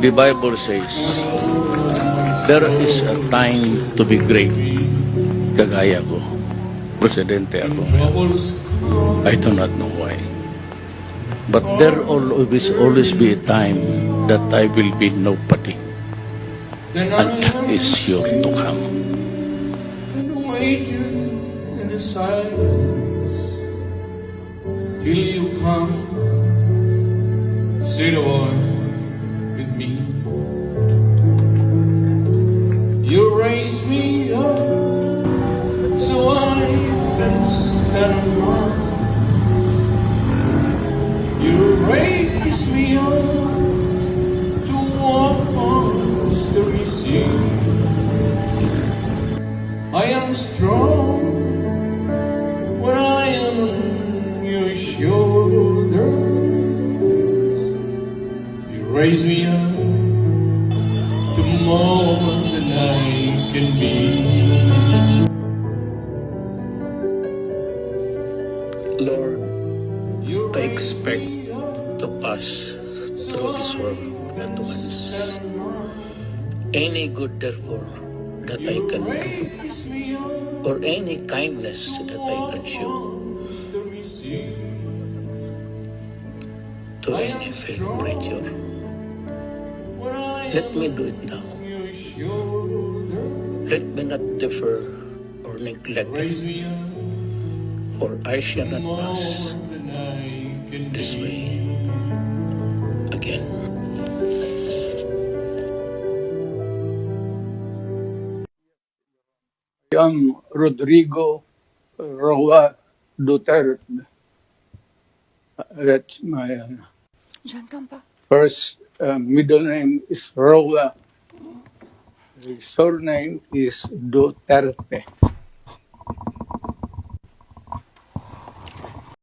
The Bible says, there is a time to be great. Kagaya ko. Presidente ako. I do not know why. But there will always be a time that I will be nobody. And that is sure to come. In the silence till you come, say the word with me. You raise me up so I can stand up. You raise me up to walk on the sea. I am strong when I am on your shoulders. You raise me up to more than I can be. Lord, I expect to pass through this world at once. Any good, therefore, that I can do, or any kindness that I can show to any fellow creature, let me do it now. Let me not defer or neglect it, for I shall not pass this way again. I am Rodrigo Roa Duterte. That's my first middle name is Roa. His surname is Duterte.